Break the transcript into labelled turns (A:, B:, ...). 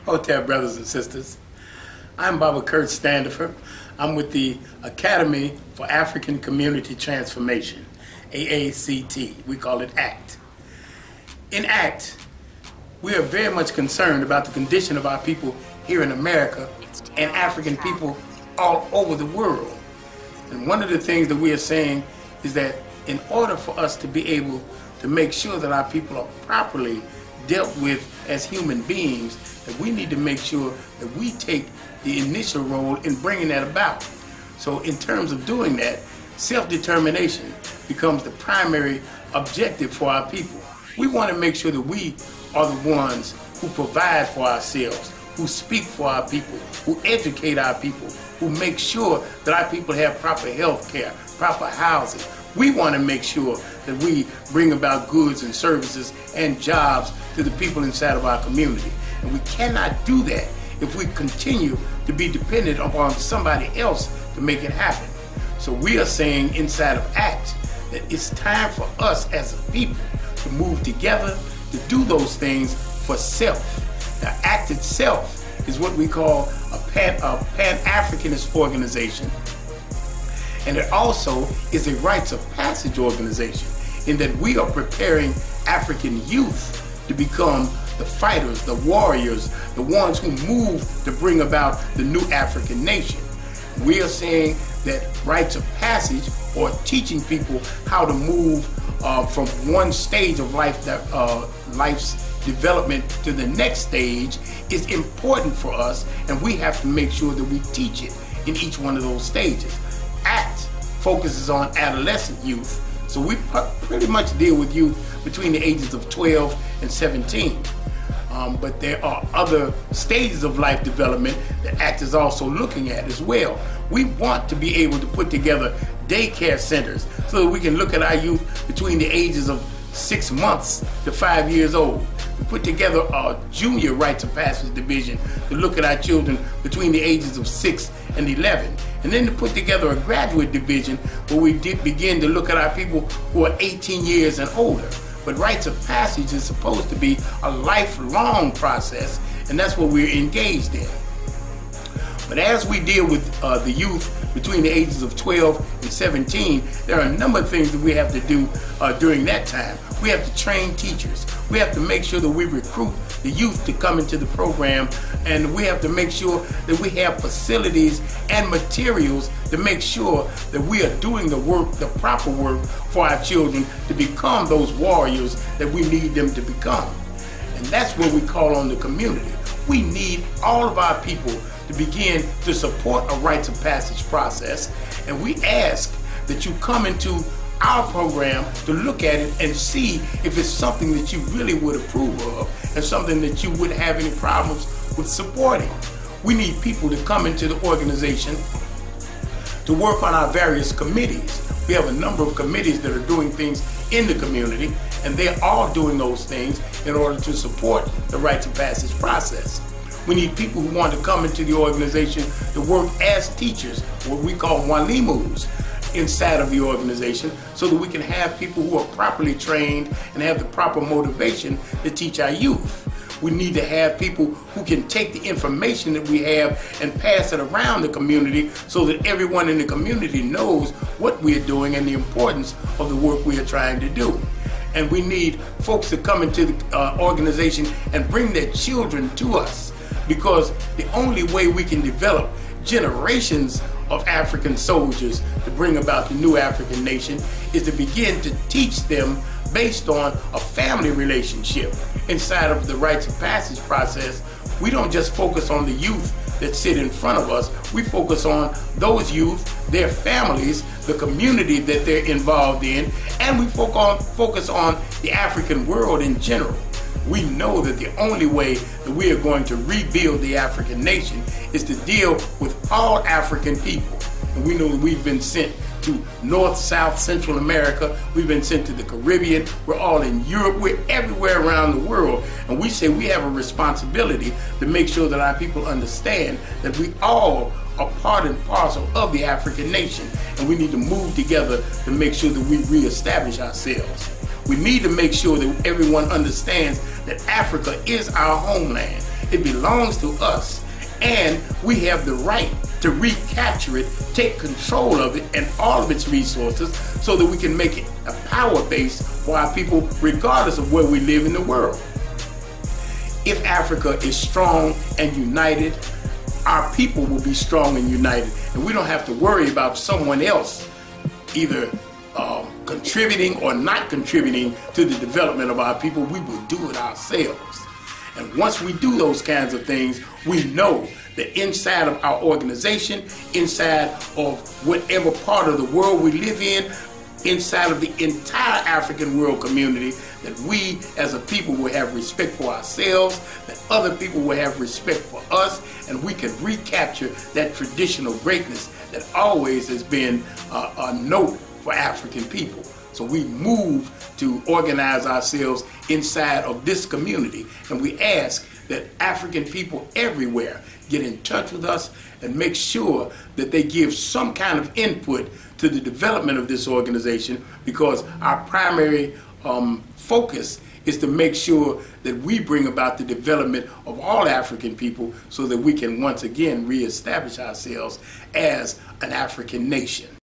A: Hotel brothers and sisters. I'm Baba Kurt Standifer. I'm with the Academy for African Community Transformation, AACT. We call it Aact. In Aact, we are very much concerned about the condition of our people here in America and African people all over the world. And one of the things that we are saying is that in order for us to be able to make sure that our people are properly dealt with as human beings, that we need to make sure that we take the initial role in bringing that about. So in terms of doing that, self-determination becomes the primary objective for our people. We want to make sure that we are the ones who provide for ourselves, who speak for our people, who educate our people, who make sure that our people have proper health care, proper housing. We want to make sure that we bring about goods and services and jobs to the people inside of our community. And we cannot do that if we continue to be dependent upon somebody else to make it happen. So we are saying inside of Aact that it's time for us as a people to move together to do those things for self. Now, Aact itself is what we call a Pan-Africanist organization. And it also is a rites of passage organization in that we are preparing African youth to become the fighters, the warriors, the ones who move to bring about the new African nation. We are saying that rites of passage, or teaching people how to move from one stage of life's development to the next stage, is important for us, and we have to make sure that we teach it in each one of those stages. Aact focuses on adolescent youth, so we pretty much deal with youth between the ages of 12 and 17. But there are other stages of life development that Aact is also looking at as well. We want to be able to put together daycare centers so that we can look at our youth between the ages of 6 months to 5 years old. We put together a junior rites of passage division to look at our children between the ages of 6 and 11. And then to put together a graduate division where we begin to look at our people who are 18 years and older. But rites of passage is supposed to be a lifelong process, and that's what we're engaged in. But as we deal with the youth between the ages of 12 and 17, there are a number of things that we have to do during that time. We have to train teachers. We have to make sure that we recruit the youth to come into the program, and we have to make sure that we have facilities and materials to make sure that we are doing the work, the proper work for our children to become those warriors that we need them to become. And that's where we call on the community. We need all of our people to begin to support a rites of passage process, and we ask that you come into our program to look at it and see if it's something that you really would approve of and something that you wouldn't have any problems with supporting. We need people to come into the organization to work on our various committees. We have a number of committees that are doing things in the community, and they're all doing those things in order to support the rites of passage process. We need people who want to come into the organization to work as teachers, what we call walimus, inside of the organization, so that we can have people who are properly trained and have the proper motivation to teach our youth. We need to have people who can take the information that we have and pass it around the community so that everyone in the community knows what we're doing and the importance of the work we are trying to do. And we need folks to come into the organization and bring their children to us, because the only way we can develop generations of African soldiers to bring about the new African nation is to begin to teach them based on a family relationship. Inside of the rites of passage process, we don't just focus on the youth that sit in front of us. We focus on those youth, their families, the community that they're involved in, and we focus on the African world in general. We know that the only way that we are going to rebuild the African nation is to deal with all African people. And we know that we've been sent to North, South, Central America. We've been sent to the Caribbean. We're all in Europe. We're everywhere around the world. And we say we have a responsibility to make sure that our people understand that we all are part and parcel of the African nation. And we need to move together to make sure that we reestablish ourselves. We need to make sure that everyone understands that Africa is our homeland. It belongs to us, and we have the right to recapture it, take control of it and all of its resources so that we can make it a power base for our people regardless of where we live in the world. If Africa is strong and united, our people will be strong and united, and we don't have to worry about someone else either contributing or not contributing to the development of our people. We will do it ourselves. And once we do those kinds of things, we know that inside of our organization, inside of whatever part of the world we live in, inside of the entire African world community, that we as a people will have respect for ourselves, that other people will have respect for us, and we can recapture that traditional greatness that always has been a note for African people. So we move to organize ourselves inside of this community, and we ask that African people everywhere get in touch with us and make sure that they give some kind of input to the development of this organization, because our primary focus is to make sure that we bring about the development of all African people so that we can once again reestablish ourselves as an African nation.